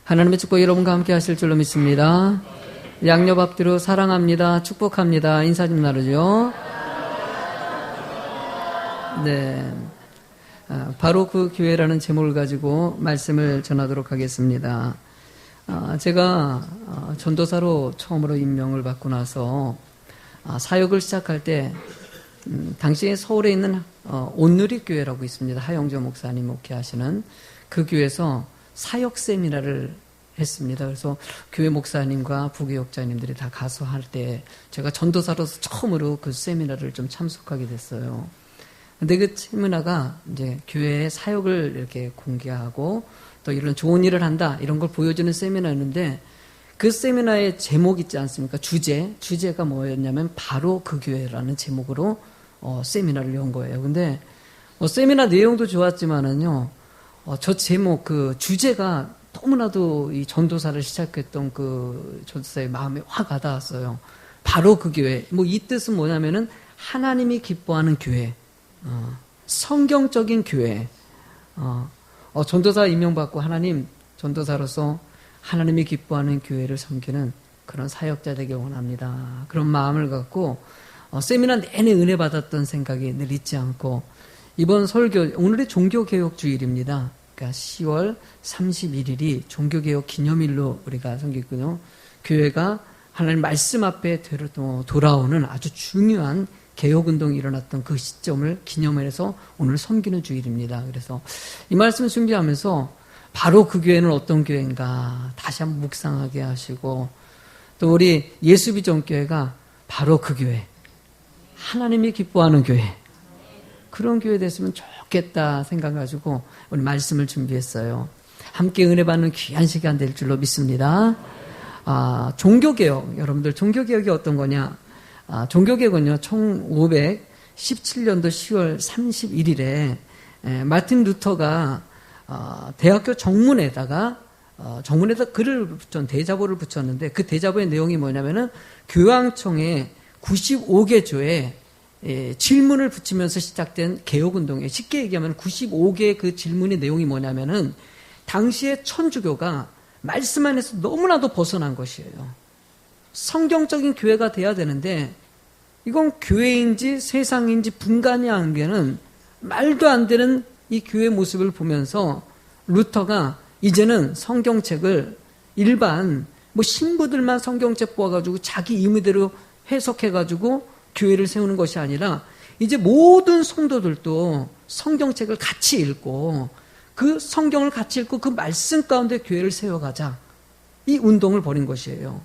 하나님의 축복 여러분과 함께 하실 줄로 믿습니다. 양옆 앞뒤로 사랑합니다. 축복합니다. 인사 좀 나누죠. 네, 바로 그 교회라는 제목을 가지고 말씀을 전하도록 하겠습니다. 제가 전도사로 처음으로 임명을 받고 나서 사역을 시작할 때 당시에 서울에 있는 온누리교회라고 있습니다. 하영조 목사님 목회하시는 그 교회에서 사역 세미나를 했습니다. 그래서 교회 목사님과 부교역자님들이 다 가서 할 때 제가 전도사로서 처음으로 그 세미나를 좀 참석하게 됐어요. 근데 그 세미나가 이제 교회의 사역을 이렇게 공개하고 또 이런 좋은 일을 한다 이런 걸 보여주는 세미나였는데 그 세미나의 제목 있지 않습니까? 주제가 뭐였냐면 바로 그 교회라는 제목으로 세미나를 연 거예요. 근데 세미나 내용도 좋았지만은요, 저 제목 그 주제가 너무나도 이 전도사를 시작했던 그 전도사의 마음에 확 와닿았어요. 바로 그 교회. 이 뜻은 뭐냐면은 하나님이 기뻐하는 교회, 성경적인 교회. 전도사 임명받고 하나님 전도사로서 하나님이 기뻐하는 교회를 섬기는 그런 사역자 되길 원합니다. 그런 마음을 갖고 세미나 내내 은혜 받았던 생각이 늘 잊지 않고 이번 설교 오늘이 종교개혁주일입니다. 그러니까 10월 31일이 종교개혁 기념일로 우리가 섬기거든요. 교회가 하나님 말씀 앞에 돌아오는 아주 중요한 개혁운동이 일어났던 그 시점을 기념해서 오늘 섬기는 주일입니다. 그래서 이 말씀을 준비하면서 바로 그 교회는 어떤 교회인가 다시 한번 묵상하게 하시고 또 우리 예수비전교회가 바로 그 교회, 하나님이 기뻐하는 교회, 그런 교회 됐으면 좋겠다 생각가지고 오늘 말씀을 준비했어요. 함께 은혜 받는 귀한 시간 될 줄로 믿습니다. 종교개혁, 여러분들 종교개혁이 어떤 거냐? 종교개혁은요 1517년도 10월 31일에 마틴 루터가 대학교 정문에다가 글을 대자보를 붙였는데 그 대자보의 내용이 뭐냐면은 교황청에 95개 조에 질문을 붙이면서 시작된 개혁운동이에요. 쉽게 얘기하면 95개의 그 질문의 내용이 뭐냐면은 당시에 천주교가 말씀 안에서 너무나도 벗어난 것이에요. 성경적인 교회가 돼야 되는데 이건 교회인지 세상인지 분간이 안 되는 말도 안 되는 이 교회 모습을 보면서 루터가 이제는 성경책을 일반 신부들만 성경책 뽑아가지고 자기 임의대로 해석해가지고 교회를 세우는 것이 아니라 이제 모든 성도들도 성경책을 같이 읽고 그 성경을 같이 읽고 그 말씀 가운데 교회를 세워가자, 이 운동을 벌인 것이에요.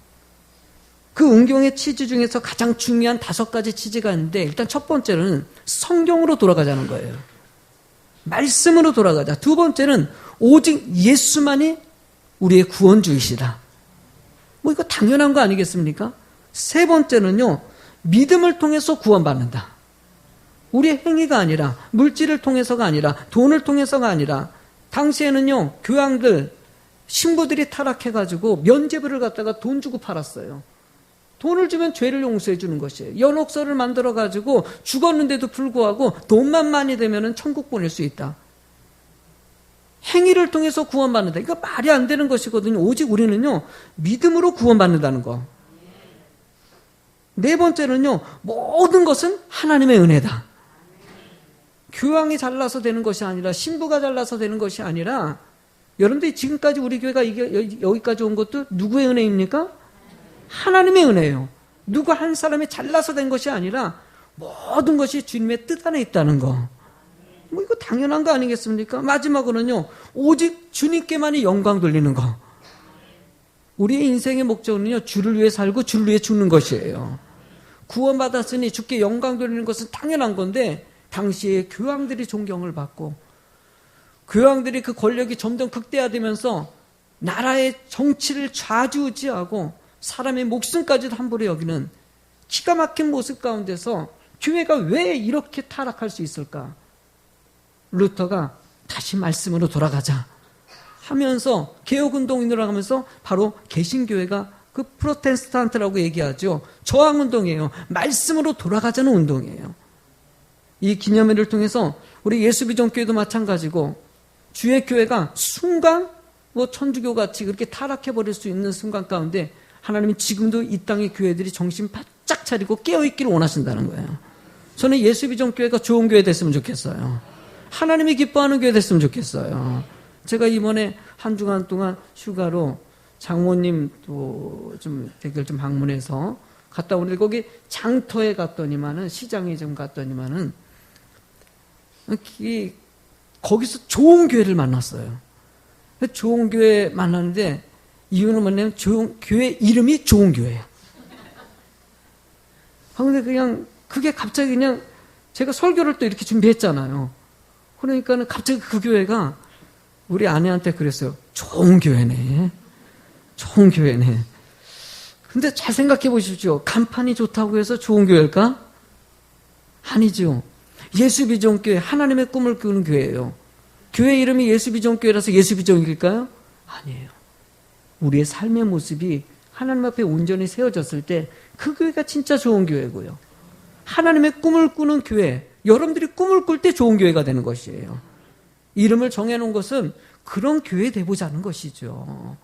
그 운동의 취지 중에서 가장 중요한 5가지 취지가 있는데 일단 첫 번째는 성경으로 돌아가자는 거예요. 말씀으로 돌아가자. 두 번째는 오직 예수만이 우리의 구원주이시다. 이거 당연한 거 아니겠습니까? 세 번째는요, 믿음을 통해서 구원받는다. 우리의 행위가 아니라, 물질을 통해서가 아니라, 돈을 통해서가 아니라, 당시에는요, 교황들, 신부들이 타락해가지고 면죄부를 갖다가 돈 주고 팔았어요. 돈을 주면 죄를 용서해 주는 것이에요. 연옥서를 만들어가지고 죽었는데도 불구하고 돈만 많이 되면 천국 보낼 수 있다. 행위를 통해서 구원받는다. 이거 말이 안 되는 것이거든요. 오직 우리는요, 믿음으로 구원받는다는 거. 네 번째는요, 모든 것은 하나님의 은혜다. 교황이 잘나서 되는 것이 아니라, 신부가 잘나서 되는 것이 아니라, 여러분들이 지금까지 우리 교회가 여기까지 온 것도 누구의 은혜입니까? 하나님의 은혜예요. 누구 한 사람이 잘나서 된 것이 아니라 모든 것이 주님의 뜻 안에 있다는 거. 이거 당연한 거 아니겠습니까? 마지막으로는요, 오직 주님께만이 영광 돌리는 거. 우리의 인생의 목적은요, 주를 위해 살고 주를 위해 죽는 것이에요. 구원받았으니 주께 영광 돌리는 것은 당연한 건데 당시에 교황들이 존경을 받고 교황들이 그 권력이 점점 극대화되면서 나라의 정치를 좌지우지하고 사람의 목숨까지도 함부로 여기는 기가 막힌 모습 가운데서 교회가 왜 이렇게 타락할 수 있을까? 루터가 다시 말씀으로 돌아가자 하면서 개혁운동이 일어나면서 바로 개신교회가 그 프로테스탄트라고 얘기하죠. 저항운동이에요. 말씀으로 돌아가자는 운동이에요. 이 기념일을 통해서 우리 예수비전교회도 마찬가지고 주의 교회가 순간 뭐 천주교 같이 그렇게 타락해버릴 수 있는 순간 가운데 하나님은 지금도 이 땅의 교회들이 정신 바짝 차리고 깨어있기를 원하신다는 거예요. 저는 예수비전교회가 좋은 교회 됐으면 좋겠어요. 하나님이 기뻐하는 교회 됐으면 좋겠어요. 제가 이번에 한 주간 동안 휴가로 장모님 또 좀 댁을 좀 방문해서 갔다 오는데 거기 장터에 갔더니만은 시장에 좀 갔더니만은 거기서 좋은 교회를 만났어요. 좋은 교회 만났는데 이유는 뭐냐면 교회 이름이 좋은 교회예요. 근데 그냥 그게 갑자기 그냥 제가 설교를 또 이렇게 준비했잖아요. 그러니까는 갑자기 그 교회가 우리 아내한테 그랬어요. 좋은 교회네. 좋은 교회네. 근데 잘 생각해 보십시오. 간판이 좋다고 해서 좋은 교회일까? 아니죠. 예수비전교회, 하나님의 꿈을 꾸는 교회예요. 교회 이름이 예수비전교회라서 예수비전일까요? 아니에요. 우리의 삶의 모습이 하나님 앞에 온전히 세워졌을 때 그 교회가 진짜 좋은 교회고요. 하나님의 꿈을 꾸는 교회, 여러분들이 꿈을 꿀 때 좋은 교회가 되는 것이에요. 이름을 정해놓은 것은 그런 교회 되보자는 것이죠.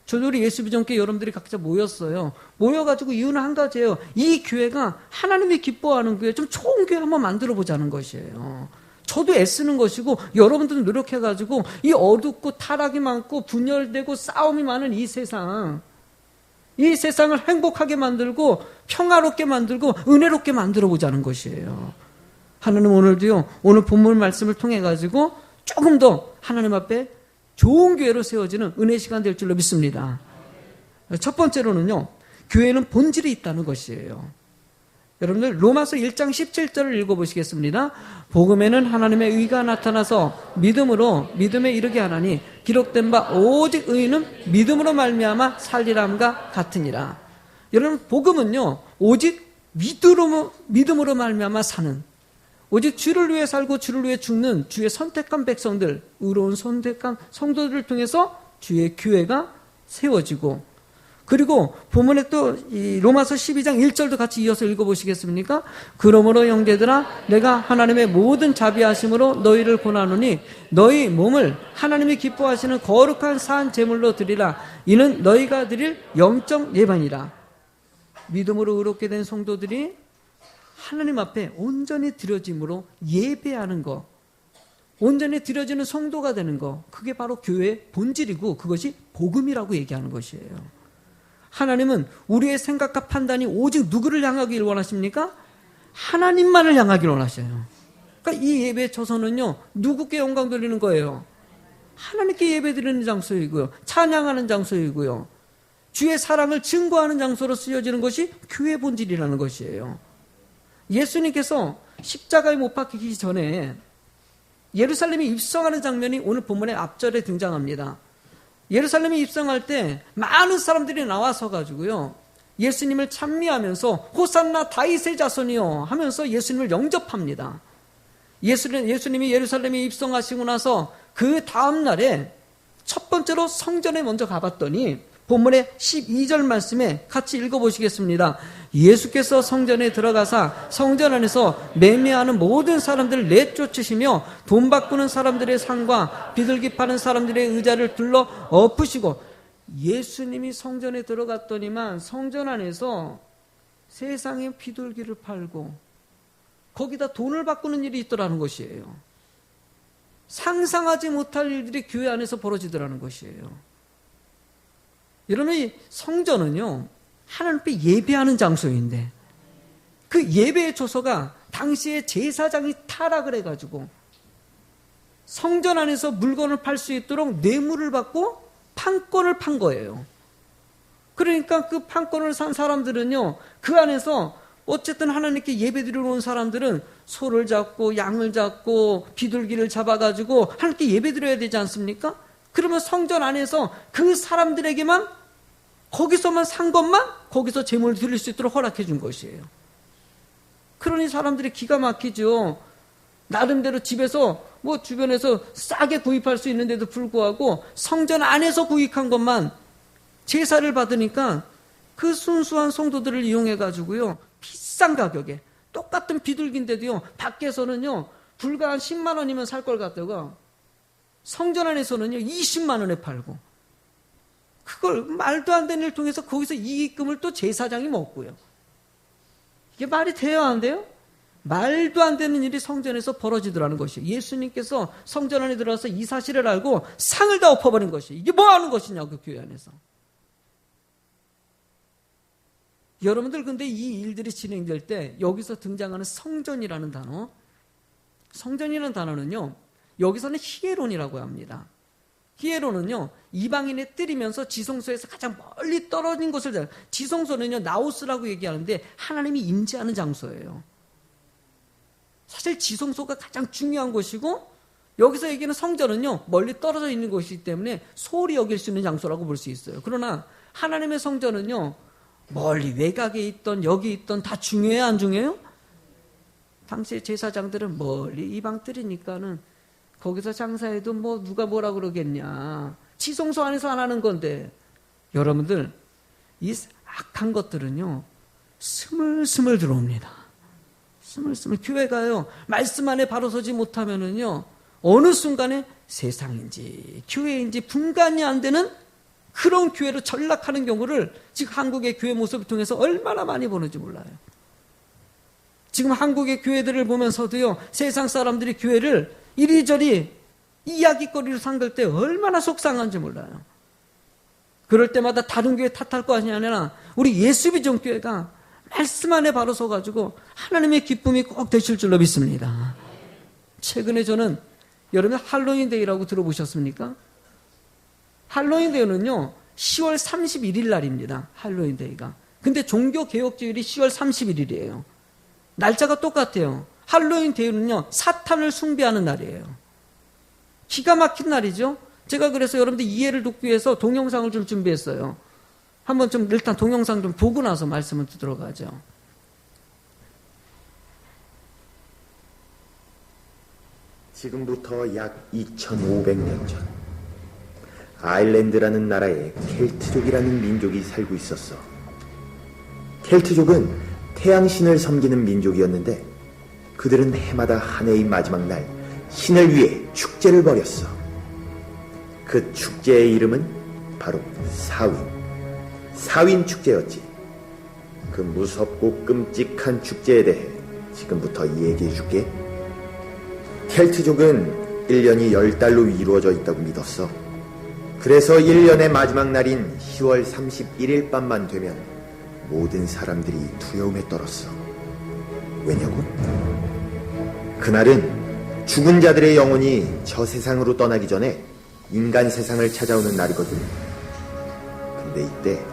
저도 우리 예수비전교회 여러분들이 각자 모였어요. 모여가지고 이유는 한 가지예요. 이 교회가 하나님이 기뻐하는 교회, 좀 좋은 교회 한번 만들어 보자는 것이에요. 저도 애쓰는 것이고 여러분들도 노력해가지고 이 어둡고 타락이 많고 분열되고 싸움이 많은 이 세상을 행복하게 만들고 평화롭게 만들고 은혜롭게 만들어 보자는 것이에요. 하나님 오늘도요, 오늘 본문 말씀을 통해 가지고 조금 더 하나님 앞에 좋은 교회로 세워지는 은혜 시간 될 줄로 믿습니다. 첫 번째로는요, 교회는 본질이 있다는 것이에요. 여러분들 로마서 1장 17절을 읽어보시겠습니다. 복음에는 하나님의 의가 나타나서 믿음에 이르게 하나니 기록된 바 오직 의는 믿음으로 말미암아 살리람과 같으니라. 여러분 복음은요, 오직 믿음으로 말미암아 사는, 오직 주를 위해 살고 주를 위해 죽는 주의 선택한 백성들, 의로운 선택한 성도들을 통해서 주의 교회가 세워지고, 그리고 본문에 또 이 로마서 12장 1절도 같이 이어서 읽어보시겠습니까? 그러므로 형제들아 내가 하나님의 모든 자비하심으로 너희를 권하노니 너희 몸을 하나님이 기뻐하시는 거룩한 산 제물로 드리라. 이는 너희가 드릴 영적 예반이라. 믿음으로 의롭게 된 성도들이 하나님 앞에 온전히 드려짐으로 예배하는 것, 온전히 드려지는 성도가 되는 것, 그게 바로 교회의 본질이고 그것이 복음이라고 얘기하는 것이에요. 하나님은 우리의 생각과 판단이 오직 누구를 향하기를 원하십니까? 하나님만을 향하기를 원하셔요. 그러니까 이 예배 처소는요, 누구께 영광 돌리는 거예요? 하나님께 예배 드리는 장소이고요, 찬양하는 장소이고요, 주의 사랑을 증거하는 장소로 쓰여지는 것이 교회 본질이라는 것이에요. 예수님께서 십자가에 못 박히기 전에 예루살렘에 입성하는 장면이 오늘 본문의 앞절에 등장합니다. 예루살렘에 입성할 때 많은 사람들이 나와서 가지고요, 예수님을 찬미하면서 호산나 다윗의 자손이요 하면서 예수님을 영접합니다. 예수님이 예루살렘에 입성하시고 나서 그 다음 날에 첫 번째로 성전에 먼저 가봤더니 본문의 12절 말씀에 같이 읽어보시겠습니다. 예수께서 성전에 들어가사 성전 안에서 매매하는 모든 사람들을 내쫓으시며 돈 바꾸는 사람들의 상과 비둘기 파는 사람들의 의자를 둘러 엎으시고, 예수님이 성전에 들어갔더니만 성전 안에서 세상에 비둘기를 팔고 거기다 돈을 바꾸는 일이 있더라는 것이에요. 상상하지 못할 일들이 교회 안에서 벌어지더라는 것이에요. 여러분, 이 성전은요, 하나님 앞에 예배하는 장소인데 그 예배의 초소가 당시에 제사장이 타락을 해가지고 성전 안에서 물건을 팔 수 있도록 뇌물을 받고 판권을 판 거예요. 그러니까 그 판권을 산 사람들은요, 그 안에서 어쨌든 하나님께 예배드리러 온 사람들은 소를 잡고 양을 잡고 비둘기를 잡아가지고 하나님께 예배드려야 되지 않습니까? 그러면 성전 안에서 그 사람들에게만, 거기서만 산 것만 거기서 제물을 드릴 수 있도록 허락해 준 것이에요. 그러니 사람들이 기가 막히죠. 나름대로 집에서 뭐 주변에서 싸게 구입할 수 있는데도 불구하고 성전 안에서 구입한 것만 제사를 받으니까 그 순수한 성도들을 이용해 가지고요, 비싼 가격에 똑같은 비둘기인데도요, 밖에서는요 불과 한 10만 원이면 살 걸 갖다가 성전 안에서는요 20만 원에 팔고, 그걸 말도 안 되는 일을 통해서 거기서 이익금을 또 제사장이 먹고요. 이게 말이 돼요, 안 돼요? 말도 안 되는 일이 성전에서 벌어지더라는 것이에요. 예수님께서 성전 안에 들어와서 이 사실을 알고 상을 다 엎어버린 것이에요. 이게 뭐 하는 것이냐고, 교회 안에서. 여러분들 근데 이 일들이 진행될 때 여기서 등장하는 성전이라는 단어, 성전이라는 단어는요 여기서는 히에론이라고 합니다. 히에론은요 이방인에 뜨리면서 지성소에서 가장 멀리 떨어진 곳을, 지성소는요 나오스라고 얘기하는데 하나님이 임재하는 장소예요. 사실 지성소가 가장 중요한 곳이고, 여기서 얘기하는 성전은요 멀리 떨어져 있는 곳이기 때문에 소홀히 여길 수 있는 장소라고 볼 수 있어요. 그러나 하나님의 성전은요 멀리 외곽에 있던 여기 있던 다 중요해요, 안 중요해요? 당시 제사장들은 멀리 이방 들이니까는 거기서 장사해도 뭐 누가 뭐라 그러겠냐, 지성소 안에서 안 하는 건데. 여러분들 이 악한 것들은요 스물스물 들어옵니다. 스물스물. 교회가요 말씀 안에 바로 서지 못하면은요 어느 순간에 세상인지 교회인지 분간이 안 되는 그런 교회로 전락하는 경우를 지금 한국의 교회 모습을 통해서 얼마나 많이 보는지 몰라요. 지금 한국의 교회들을 보면서도요 세상 사람들이 교회를 이리저리 이야기거리로 삼을 때 얼마나 속상한지 몰라요. 그럴 때마다 다른 교회 탓할 거 아니냐, 우리 예수비전 교회가 말씀 안에 바로 서가지고 하나님의 기쁨이 꼭 되실 줄로 믿습니다. 최근에 저는, 여러분 할로윈데이라고 들어보셨습니까? 할로윈데이는요 10월 31일 날입니다. 할로윈데이가. 근데 종교개혁주일이 10월 31일이에요. 날짜가 똑같아요. 할로윈데이는요 사탄을 숭배하는 날이에요. 기가 막힌 날이죠. 제가 그래서 여러분들 이해를 돕기 위해서 동영상을 좀 준비했어요. 한번 좀 일단 동영상 좀 보고 나서 말씀을 들어가죠. 지금부터 약 2500년 전, 아일랜드라는 나라에 켈트족이라는 민족이 살고 있었어. 켈트족은 태양신을 섬기는 민족이었는데 그들은 해마다 한 해의 마지막 날 신을 위해 축제를 벌였어. 그 축제의 이름은 바로 사윈 축제였지. 그 무섭고 끔찍한 축제에 대해 지금부터 얘기해 줄게. 켈트족은 1년이 10달로 이루어져 있다고 믿었어. 그래서 1년의 마지막 날인 10월 31일 밤만 되면 모든 사람들이 두려움에 떨었어. 왜냐고? 그날은 죽은 자들의 영혼이 저 세상으로 떠나기 전에 인간 세상을 찾아오는 날이거든. 근데 이때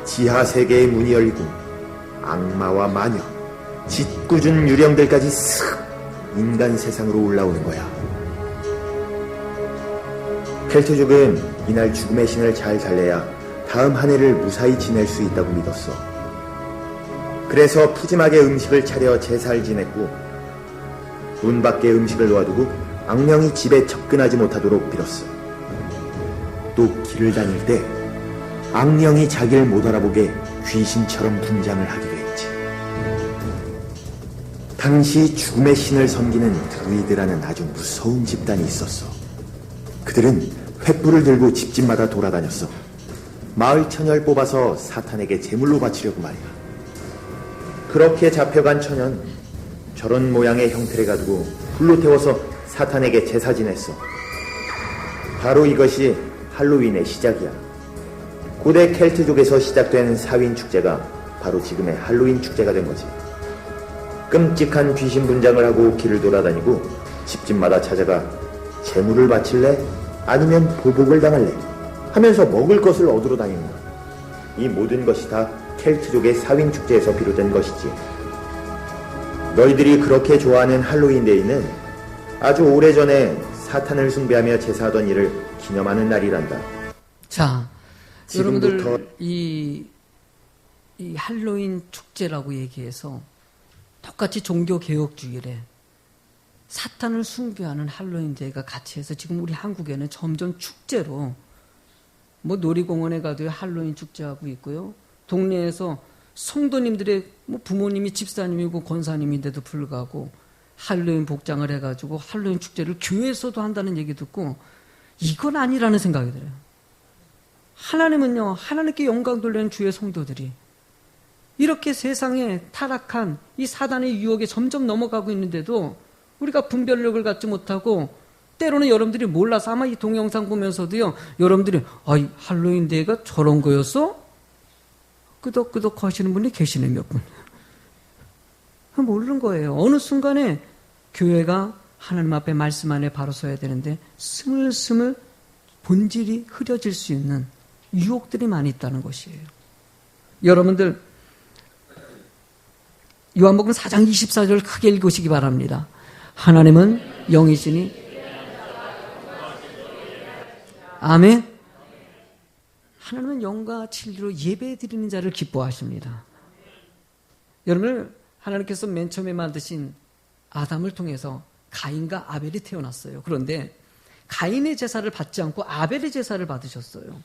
지하 세계의 문이 열리고 악마와 마녀, 짓궂은 유령들까지 슥 인간 세상으로 올라오는 거야. 켈트족은 이날 죽음의 신을 잘 달래야 다음 한 해를 무사히 지낼 수 있다고 믿었어. 그래서 푸짐하게 음식을 차려 제사를 지냈고 문 밖에 음식을 놓아두고 악령이 집에 접근하지 못하도록 빌었어. 또 길을 다닐 때 악령이 자기를 못 알아보게 귀신처럼 분장을 하기도 했지. 당시 죽음의 신을 섬기는 드루이드라는 아주 무서운 집단이 있었어. 그들은 횃불을 들고 집집마다 돌아다녔어. 마을 처녀를 뽑아서 사탄에게 제물로 바치려고 말이야. 그렇게 잡혀간 처녀는 저런 모양의 형태를 가지고 불로 태워서 사탄에게 제사 지냈어. 바로 이것이 할로윈의 시작이야. 고대 켈트족에서 시작된 사윈 축제가 바로 지금의 할로윈 축제가 된 거지. 끔찍한 귀신 분장을 하고 길을 돌아다니고 집집마다 찾아가 제물을 바칠래? 아니면 보복을 당할래? 하면서 먹을 것을 얻으러 다니는 거야. 이 모든 것이 다 켈트족의 사윈 축제에서 비롯된 것이지. 너희들이 그렇게 좋아하는 할로윈데이는 아주 오래전에 사탄을 숭배하며 제사하던 일을 기념하는 날이란다. 자, 여러분들 이 할로윈 축제라고 얘기해서 똑같이 종교개혁주일에 사탄을 숭배하는 할로윈데이가 같이 해서 지금 우리 한국에는 점점 축제로 뭐 놀이공원에 가도 할로윈 축제하고 있고요. 동네에서 성도님들의 뭐 부모님이 집사님이고 권사님인데도 불구하고 할로윈 복장을 해가지고 할로윈 축제를 교회에서도 한다는 얘기 듣고 이건 아니라는 생각이 들어요. 하나님은요, 하나님께 영광 돌리는 주의 성도들이 이렇게 세상에 타락한 이 사단의 유혹에 점점 넘어가고 있는데도 우리가 분별력을 갖지 못하고 때로는 여러분들이 몰라서 아마 이 동영상 보면서도요, 여러분들이 이 할로윈 데이가 저런 거였어? 끄덕끄덕 하시는 분이 계시네, 몇 분. 모르는 거예요. 어느 순간에 교회가 하나님 앞에 말씀 안에 바로 서야 되는데 스물스물 본질이 흐려질 수 있는 유혹들이 많이 있다는 것이에요. 여러분들 요한복음 4장 24절 크게 읽으시기 바랍니다. 하나님은 영이시니 아멘. 하나님은 영과 진리로 예배드리는 자를 기뻐하십니다. 여러분, 하나님께서 맨 처음에 만드신 아담을 통해서 가인과 아벨이 태어났어요. 그런데 가인의 제사를 받지 않고 아벨의 제사를 받으셨어요.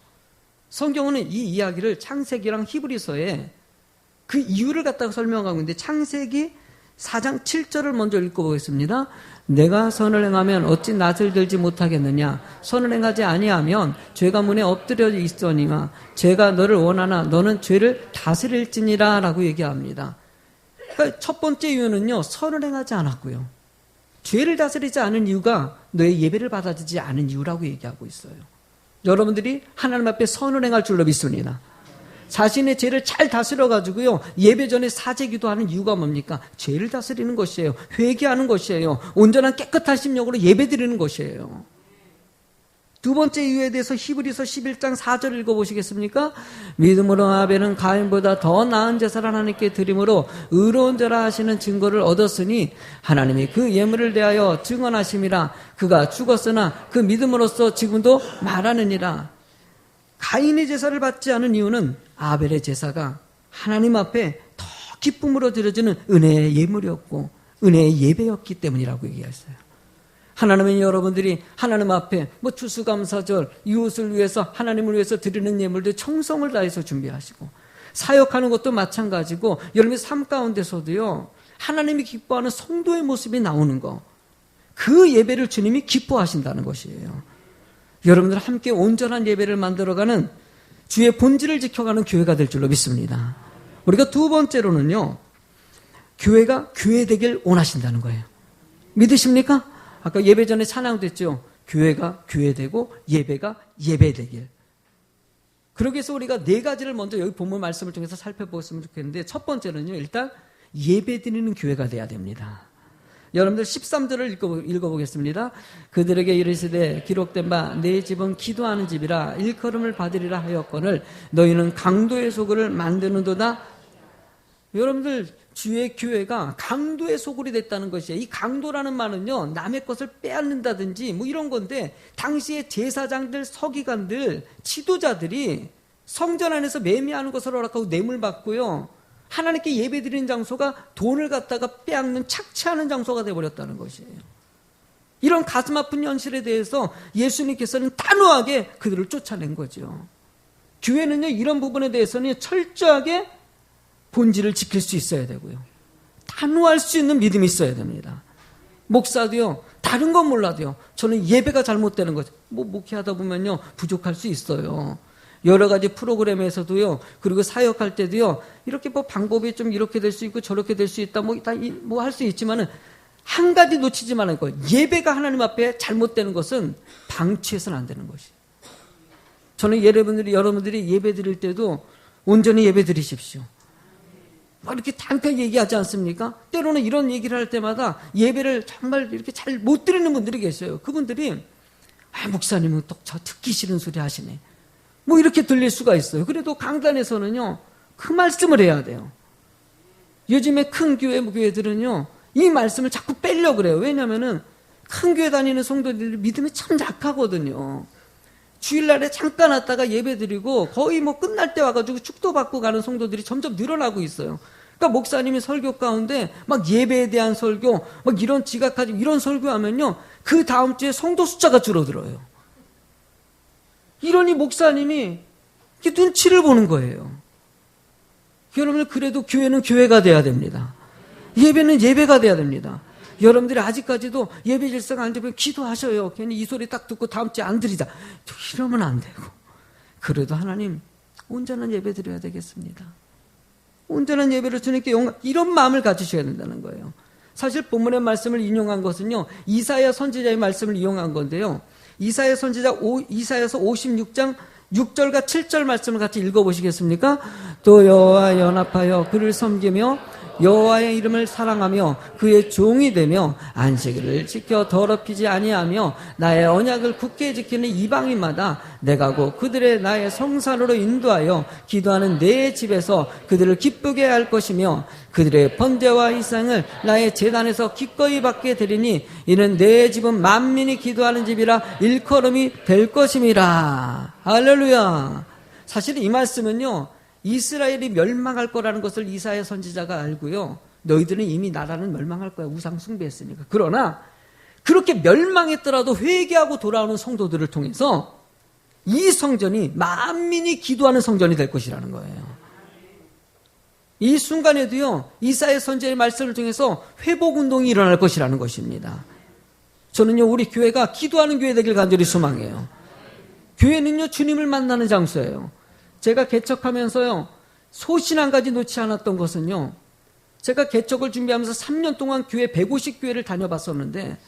성경은 이 이야기를 창세기랑 히브리서에 그 이유를 갖다가 설명하고 있는데 창세기 4장 7절을 먼저 읽어보겠습니다. 내가 선을 행하면 어찌 낯을 들지 못하겠느냐. 선을 행하지 아니하면 죄가 문에 엎드려 있으니와 죄가 너를 원하나 너는 죄를 다스릴지니라 라고 얘기합니다. 그러니까 첫 번째 이유는요, 선을 행하지 않았고요, 죄를 다스리지 않은 이유가 너의 예배를 받아들이지 않은 이유라고 얘기하고 있어요. 여러분들이 하나님 앞에 선을 행할 줄로 믿습니다. 자신의 죄를 잘 다스려가지고요, 예배 전에 사제 기도하는 이유가 뭡니까? 죄를 다스리는 것이에요. 회개하는 것이에요. 온전한 깨끗한 심령으로 예배 드리는 것이에요. 두 번째 이유에 대해서 히브리서 11장 4절 읽어보시겠습니까? 믿음으로 아벨은 가인보다 더 나은 제사를 하나님께 드림으로 의로운 자라 하시는 증거를 얻었으니 하나님이 그 예물을 대하여 증언하심이라. 그가 죽었으나 그 믿음으로써 지금도 말하느니라. 가인의 제사를 받지 않은 이유는 아벨의 제사가 하나님 앞에 더 기쁨으로 드려지는 은혜의 예물이었고 은혜의 예배였기 때문이라고 얘기했어요. 하나님은 여러분들이 하나님 앞에 추수감사절, 이웃을 위해서, 하나님을 위해서 드리는 예물들 청성을 다해서 준비하시고, 사역하는 것도 마찬가지고 여러분의 삶 가운데서도요, 하나님이 기뻐하는 성도의 모습이 나오는 거, 그 예배를 주님이 기뻐하신다는 것이에요. 여러분들 함께 온전한 예배를 만들어가는 주의 본질을 지켜가는 교회가 될 줄로 믿습니다. 우리가 두 번째로는요, 교회가 교회 되길 원하신다는 거예요. 믿으십니까? 아까 예배 전에 찬양도 했죠. 교회가 교회되고 예배가 예배되길. 그러기 위해서 우리가 네 가지를 먼저 여기 본문 말씀을 통해서 살펴보았으면 좋겠는데, 첫 번째는요, 일단 예배드리는 교회가 돼야 됩니다. 여러분들 13절을 읽어보겠습니다. 그들에게 이르시되 기록된 바 내 집은 기도하는 집이라 일컬음을 받으리라 하였거늘 너희는 강도의 소굴을 만드는도다. 여러분들, 주의 교회가 강도의 소굴이 됐다는 것이에요. 이 강도라는 말은요, 남의 것을 빼앗는다든지 이런 건데, 당시에 제사장들, 서기관들, 지도자들이 성전 안에서 매매하는 것을 허락하고 뇌물 받고요, 하나님께 예배드리는 장소가 돈을 갖다가 빼앗는, 착취하는 장소가 되어버렸다는 것이에요. 이런 가슴 아픈 현실에 대해서 예수님께서는 단호하게 그들을 쫓아낸 거죠. 교회는요, 이런 부분에 대해서는 철저하게 본질을 지킬 수 있어야 되고요, 단호할 수 있는 믿음이 있어야 됩니다. 목사도요, 다른 건 몰라도요, 저는 예배가 잘못되는 거죠. 목회하다 보면요, 부족할 수 있어요. 여러 가지 프로그램에서도요, 그리고 사역할 때도요, 이렇게 방법이 좀 이렇게 될 수 있고 저렇게 될 수 있다, 할 수 있지만은 한 가지 놓치지 말아야 거예요. 예배가 하나님 앞에 잘못되는 것은 방치해서는 안 되는 것이에요. 저는 여러분들이 예배 드릴 때도 온전히 예배 드리십시오. 이렇게 단칼 얘기하지 않습니까? 때로는 이런 얘기를 할 때마다 예배를 정말 이렇게 잘 못 드리는 분들이 계셔요. 그분들이, 목사님은 또 저 듣기 싫은 소리 하시네, 이렇게 들릴 수가 있어요. 그래도 강단에서는요, 그 말씀을 해야 돼요. 요즘에 큰 교회들은요, 이 말씀을 자꾸 빼려고 그래요. 왜냐면은 큰 교회 다니는 성도들이 믿음이 참 약하거든요. 주일날에 잠깐 왔다가 예배 드리고 거의 끝날 때 와가지고 축도 받고 가는 성도들이 점점 늘어나고 있어요. 그러니까 목사님이 설교 가운데 예배에 대한 설교, 이런 지각하지, 이런 설교하면요, 그 다음 주에 성도 숫자가 줄어들어요. 이러니 목사님이 이렇게 눈치를 보는 거예요. 여러분, 그래도 교회는 교회가 돼야 됩니다. 예배는 예배가 돼야 됩니다. 여러분들이 아직까지도 예배 질서가 안 되면 기도하셔요. 괜히 이 소리 딱 듣고 다음 주에 안 드리자. 이러면 안 되고. 그래도 하나님, 온전한 예배 드려야 되겠습니다. 온전한 예배를 주님께 영광, 이런 마음을 가지셔야 된다는 거예요. 사실 본문의 말씀을 인용한 것은요, 이사야 선지자의 말씀을 이용한 건데요. 이사야 선지자 이사야서 56장 6절과 7절 말씀을 같이 읽어보시겠습니까? 또 여호와 연합하여 그를 섬기며 여호와의 이름을 사랑하며 그의 종이 되며 안식일을 지켜 더럽히지 아니하며 나의 언약을 굳게 지키는 이방인마다 내가 곧 그들의 나의 성산으로 인도하여 기도하는 내 집에서 그들을 기쁘게 할 것이며 그들의 번제와 이상을 나의 제단에서 기꺼이 받게 되리니 이는 내 집은 만민이 기도하는 집이라 일컬음이 될 것임이라. 할렐루야. 사실 이 말씀은요, 이스라엘이 멸망할 거라는 것을 이사야 선지자가 알고요, 너희들은 이미 나라는 멸망할 거야. 우상 숭배했으니까. 그러나 그렇게 멸망했더라도 회개하고 돌아오는 성도들을 통해서 이 성전이 만민이 기도하는 성전이 될 것이라는 거예요. 이 순간에도요, 이사야 선지자의 말씀을 통해서 회복운동이 일어날 것이라는 것입니다. 저는요, 우리 교회가 기도하는 교회 되길 간절히 소망해요. 교회는요, 주님을 만나는 장소예요. 제가 개척하면서요, 소신 한 가지 놓지 않았던 것은요, 제가 개척을 준비하면서 3년 동안 교회 150교회를 다녀봤었는데,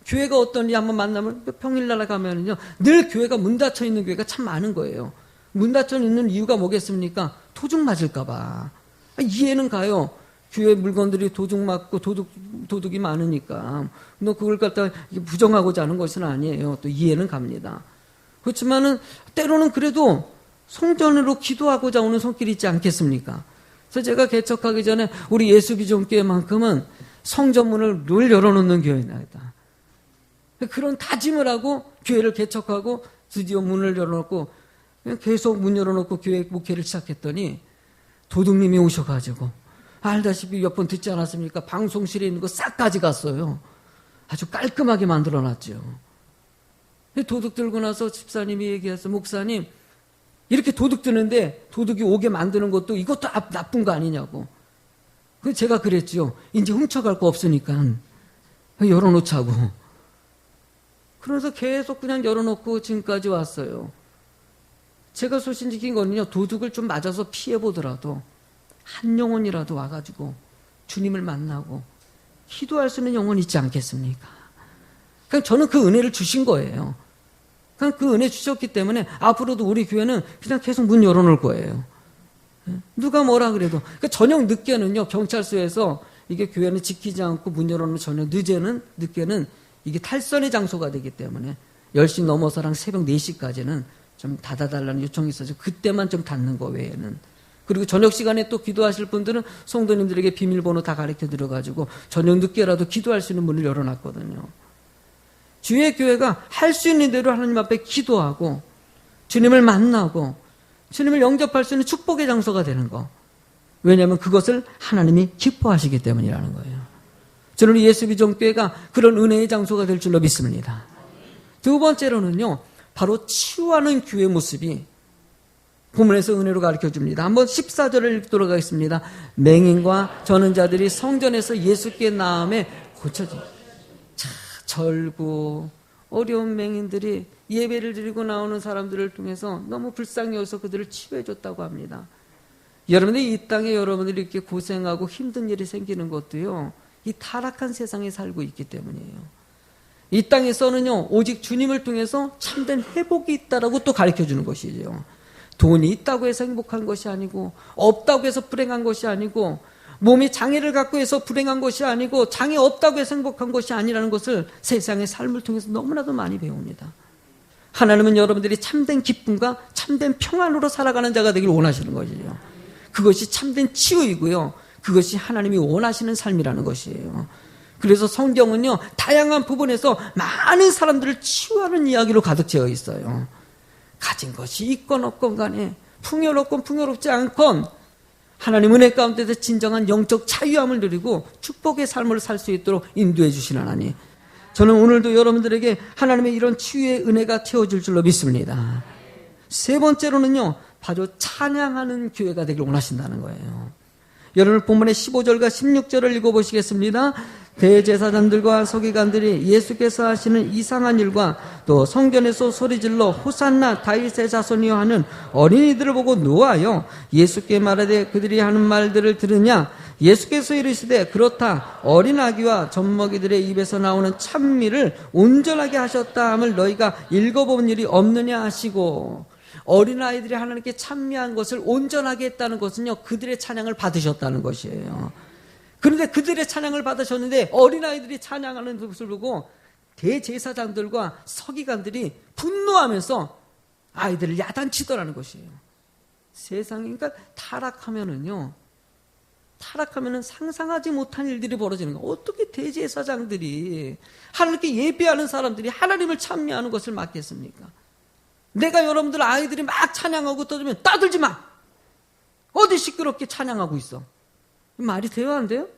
교회가 어떤지 한번 만나면 평일날 가면은요, 늘 교회가 문 닫혀 있는 교회가 참 많은 거예요. 문 닫혀 있는 이유가 뭐겠습니까? 도둑 맞을까봐. 이해는 가요. 교회 물건들이 도둑 맞고 도둑이 많으니까. 너 그걸 갖다 부정하고자 하는 것은 아니에요. 또 이해는 갑니다. 그렇지만은 때로는 그래도 성전으로 기도하고자 오는 손길이 있지 않겠습니까? 그래서 제가 개척하기 전에 우리 예수비전교회만큼은 성전문을 늘 열어놓는 교회다. 그런 다짐을 하고 교회를 개척하고 드디어 문을 열어놓고 계속 문 열어놓고 교회 목회를 시작했더니 도둑님이 오셔가지고 알다시피 몇 번 듣지 않았습니까? 방송실에 있는 거 싹 가져갔어요. 아주 깔끔하게 만들어놨죠. 도둑 들고 나서 집사님이 얘기했어요. 목사님, 이렇게 도둑 드는데 도둑이 오게 만드는 것도 이것도 나쁜 거 아니냐고. 그래서 제가 그랬죠. 이제 훔쳐갈 거 없으니까 열어놓자고. 그래서 계속 그냥 열어놓고 지금까지 왔어요. 제가 소신지킨 거는요, 도둑을 좀 맞아서 피해보더라도 한 영혼이라도 와가지고 주님을 만나고 기도할 수 있는 영혼이 있지 않겠습니까? 그냥 저는 그 은혜를 주신 거예요. 그냥 그 은혜 주셨기 때문에 앞으로도 우리 교회는 그냥 계속 문 열어놓을 거예요. 누가 뭐라 그래도. 그러니까 저녁 늦게는요, 경찰서에서 이게 교회는 지키지 않고 문 열어놓으면 저녁 늦게는 이게 탈선의 장소가 되기 때문에 10시 넘어서랑 새벽 4시까지는 좀 닫아달라는 요청이 있어서 그때만 좀 닫는 거 외에는. 그리고 저녁 시간에 또 기도하실 분들은 성도님들에게 비밀번호 다 가르쳐 드려가지고 저녁 늦게라도 기도할 수 있는 문을 열어놨거든요. 주의 교회가 할 수 있는 대로 하나님 앞에 기도하고 주님을 만나고 주님을 영접할 수 있는 축복의 장소가 되는 거. 왜냐하면 그것을 하나님이 기뻐하시기 때문이라는 거예요. 저는 예수비전교회가 그런 은혜의 장소가 될 줄로 믿습니다. 두 번째로는요, 바로 치유하는 교회 모습이 본문에서 은혜로 가르쳐줍니다. 한번 14절을 읽도록 하겠습니다. 맹인과 저는 자들이 성전에서 예수께 나음에 고쳐집니다. 절고 어려운 맹인들이 예배를 드리고 나오는 사람들을 통해서 너무 불쌍히 여기서 그들을 치유해줬다고 합니다. 여러분들이 이 땅에 여러분들이 이렇게 고생하고 힘든 일이 생기는 것도요, 이 타락한 세상에 살고 있기 때문이에요. 이 땅에서는요, 오직 주님을 통해서 참된 회복이 있다라고 또 가르쳐주는 것이죠. 돈이 있다고 해서 행복한 것이 아니고, 없다고 해서 불행한 것이 아니고, 몸이 장애를 갖고 해서 불행한 것이 아니고, 장애 없다고 해서 행복한 것이 아니라는 것을 세상의 삶을 통해서 너무나도 많이 배웁니다. 하나님은 여러분들이 참된 기쁨과 참된 평안으로 살아가는 자가 되길 원하시는 것이죠. 그것이 참된 치유이고요, 그것이 하나님이 원하시는 삶이라는 것이에요. 그래서 성경은요, 다양한 부분에서 많은 사람들을 치유하는 이야기로 가득 채워 있어요. 가진 것이 있건 없건 간에, 풍요롭건 풍요롭지 않건 하나님 은혜 가운데서 진정한 영적 자유함을 누리고 축복의 삶을 살 수 있도록 인도해 주신 하나님, 저는 오늘도 여러분들에게 하나님의 이런 치유의 은혜가 채워질 줄로 믿습니다. 세 번째로는요, 바로 찬양하는 교회가 되길 원하신다는 거예요. 여러분 본문의 15절과 16절을 읽어보시겠습니다. 대제사장들과 서기관들이 예수께서 하시는 이상한 일과 또 성전에서 소리질러 호산나 다윗의 자손이여 하는 어린이들을 보고 노하여 예수께 말하되 그들이 하는 말들을 들으냐. 예수께서 이르시되 그렇다. 어린 아기와 젖먹이들의 입에서 나오는 찬미를 온전하게 하셨다 함을 너희가 읽어본 일이 없느냐 하시고, 어린아이들이 하나님께 찬미한 것을 온전하게 했다는 것은요, 그들의 찬양을 받으셨다는 것이에요. 그런데 그들의 찬양을 받으셨는데 어린아이들이 찬양하는 것을 보고 대제사장들과 서기관들이 분노하면서 아이들을 야단치더라는 것이에요. 세상이, 그러니까 타락하면은 상상하지 못한 일들이 벌어지는 거예요. 어떻게 대제사장들이, 하나님께 예배하는 사람들이 하나님을 찬미하는 것을 막겠습니까? 내가 여러분들 아이들이 막 찬양하고 떠들면 따들지 마! 어디 시끄럽게 찬양하고 있어? 말이 돼요, 안 돼요?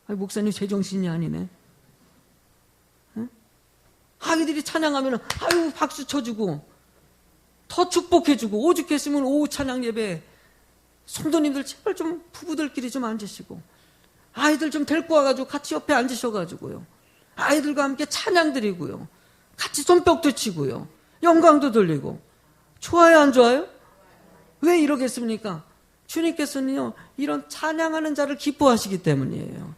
아니, 목사님 제정신이 아니네. 응? 아이들이 찬양하면 아유 박수 쳐주고 더 축복해주고, 오죽했으면 오후 찬양 예배 성도님들 제발 좀 부부들끼리 좀 앉으시고 아이들 좀 데리고 와가지고 같이 옆에 앉으셔가지고요, 아이들과 함께 찬양 드리고요, 같이 손뼉도 치고요, 영광도 돌리고. 좋아요, 안 좋아요? 왜 이러겠습니까? 주님께서는요, 이런 찬양하는 자를 기뻐하시기 때문이에요.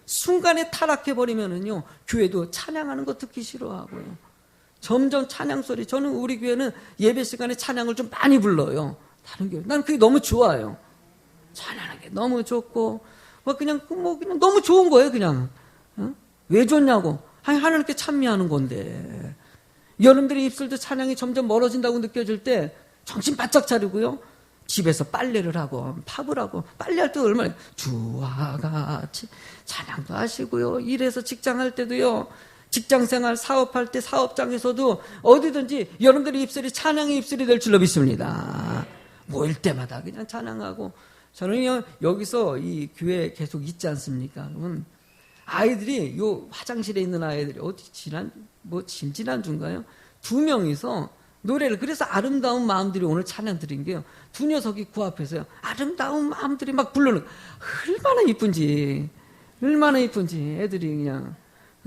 순간에 타락해버리면은요, 교회도 찬양하는 거 듣기 싫어하고요. 점점 찬양 소리, 저는 우리 교회는 예배 시간에 찬양을 좀 많이 불러요. 다른 교회. 난 그게 너무 좋아요. 찬양하는 게 너무 좋고, 그냥 너무 좋은 거예요, 그냥. 어? 왜 좋냐고. 아니, 하나님께 찬미하는 건데. 여러분들의 입술도 찬양이 점점 멀어진다고 느껴질 때 정신 바짝 차리고요, 집에서 빨래를 하고 팝을 하고, 빨래할 때 얼마나 주와 같이 찬양도 하시고요, 일해서 직장할 때도요, 직장생활 사업할 때 사업장에서도 어디든지 여러분들의 입술이 찬양의 입술이 될 줄로 믿습니다. 모일 때마다 그냥 찬양하고. 저는 여기서 이 교회에 계속 있지 않습니까? 그러면 아이들이, 요 화장실에 있는 아이들이 지난주인가요? 2명이서 노래를, 그래서 아름다운 마음들이 오늘 찬양 드린 게요, 2 녀석이 그 앞에서요, 아름다운 마음들이 막 부르는, 얼마나 이쁜지 애들이 그냥,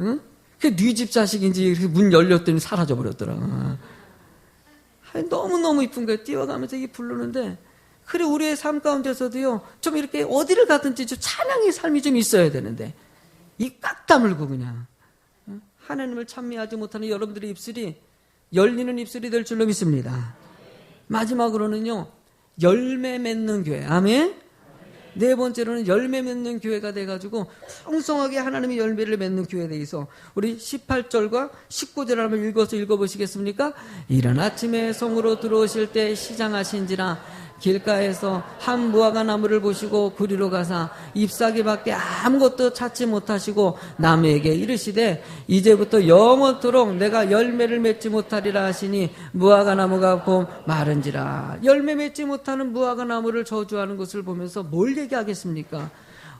응? 그 네 집 자식인지 문 열렸더니 사라져버렸더라. 너무너무 이쁜 거예요. 뛰어가면서 이게 부르는데, 그래, 우리의 삶 가운데서도요, 좀 이렇게 어디를 가든지 좀 찬양의 삶이 좀 있어야 되는데, 이 꽉 다물고 그냥 하나님을 찬미하지 못하는 여러분들의 입술이 열리는 입술이 될 줄로 믿습니다. 마지막으로는요, 열매 맺는 교회. 아멘. 4번째로는 열매 맺는 교회가 돼가지고 풍성하게 하나님의 열매를 맺는 교회에 대해서 우리 18절과 19절 한번 읽어보시겠습니까? 이른 아침에 성으로 들어오실 때 시장하신지라 길가에서 한 무화과 나무를 보시고 그리로 가사 잎사귀밖에 아무것도 찾지 못하시고 나무에게 이르시되 이제부터 영원토록 내가 열매를 맺지 못하리라 하시니 무화과 나무가 곧 마른지라. 열매 맺지 못하는 무화과 나무를 저주하는 것을 보면서 뭘 얘기하겠습니까?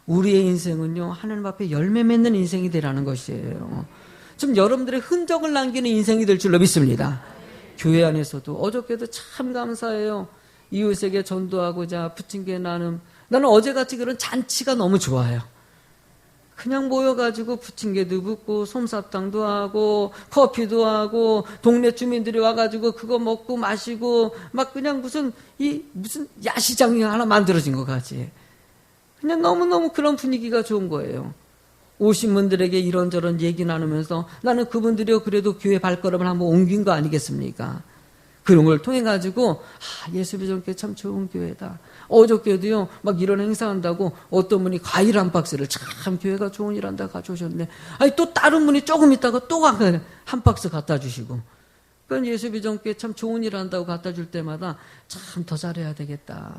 우리의 인생은요, 하나님 앞에 열매 맺는 인생이 되라는 것이에요. 좀 여러분들의 흔적을 남기는 인생이 될 줄로 믿습니다. 교회 안에서도 어저께도 참 감사해요. 이웃에게 전도하고자 부침개 나는, 나는 어제같이 그런 잔치가 너무 좋아요. 그냥 모여가지고 부침개도 붓고 솜사탕도 하고 커피도 하고 동네 주민들이 와가지고 그거 먹고 마시고 막 그냥 무슨 야시장이 하나 만들어진 것 같이 그냥 너무너무 그런 분위기가 좋은 거예요. 오신 분들에게 이런저런 얘기 나누면서 나는 그분들이 그래도 교회 발걸음을 한번 옮긴 거 아니겠습니까? 그런 걸 통해 가지고 예수비전교회 참 좋은 교회다. 어저께도요, 막 이런 행사한다고 어떤 분이 과일 한 박스를 참 교회가 좋은 일 한다 가져오셨네. 아니 또 다른 분이 조금 있다가 또 한 박스 갖다 주시고. 그러니까 예수비전교회 참 좋은 일 한다고 갖다 줄 때마다 참 더 잘해야 되겠다.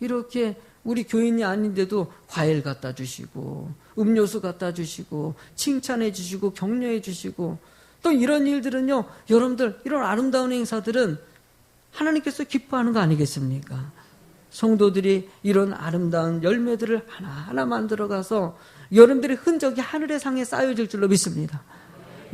이렇게 우리 교인이 아닌데도 과일 갖다 주시고 음료수 갖다 주시고 칭찬해 주시고 격려해 주시고, 또 이런 일들은요, 여러분들 이런 아름다운 행사들은 하나님께서 기뻐하는 거 아니겠습니까? 성도들이 이런 아름다운 열매들을 하나하나 만들어가서 여러분들의 흔적이 하늘의 상에 쌓여질 줄로 믿습니다.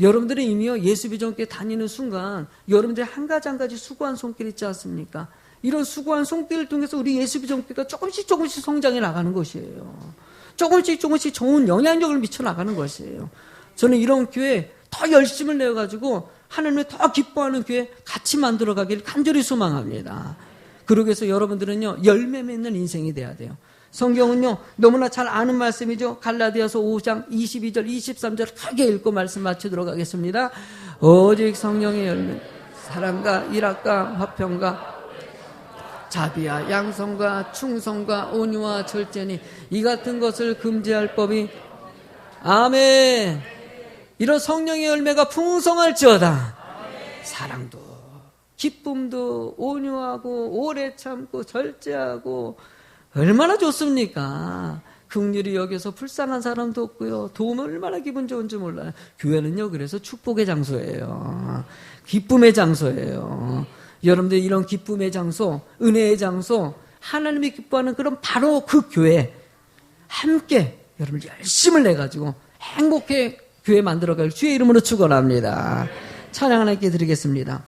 여러분들이 이미요, 예수비전교회 다니는 순간 여러분들이 한 가지 수고한 손길 있지 않습니까? 이런 수고한 손길을 통해서 우리 예수비전교회가 조금씩 성장해 나가는 것이에요. 조금씩 좋은 영향력을 미쳐 나가는 것이에요. 저는 이런 교회 더 열심을 내가지고 하나님을 더 기뻐하는 교회 같이 만들어가기를 간절히 소망합니다. 그러기 위해서 여러분들은요, 열매 맺는 인생이 돼야 돼요. 성경은요, 너무나 잘 아는 말씀이죠. 갈라디아서 5장 22절, 23절 크게 읽고 말씀 마치도록 하겠습니다. 오직 성령의 열매, 사랑과 일학과 화평과 자비와 양성과 충성과 온유와 절제니 이 같은 것을 금지할 법이 아멘. 이런 성령의 열매가 풍성할지어다. 사랑도 기쁨도 온유하고 오래 참고 절제하고 얼마나 좋습니까? 긍휼히 여겨서 불쌍한 사람도 없고요. 도움은 얼마나 기분 좋은지 몰라요. 교회는요, 그래서 축복의 장소예요. 기쁨의 장소예요. 여러분들 이런 기쁨의 장소, 은혜의 장소, 하나님이 기뻐하는 그런 바로 그 교회 함께 여러분 열심을 내가지고 행복해 교회 만들어갈 주의 이름으로 축원합니다. 찬양 하나님께 드리겠습니다.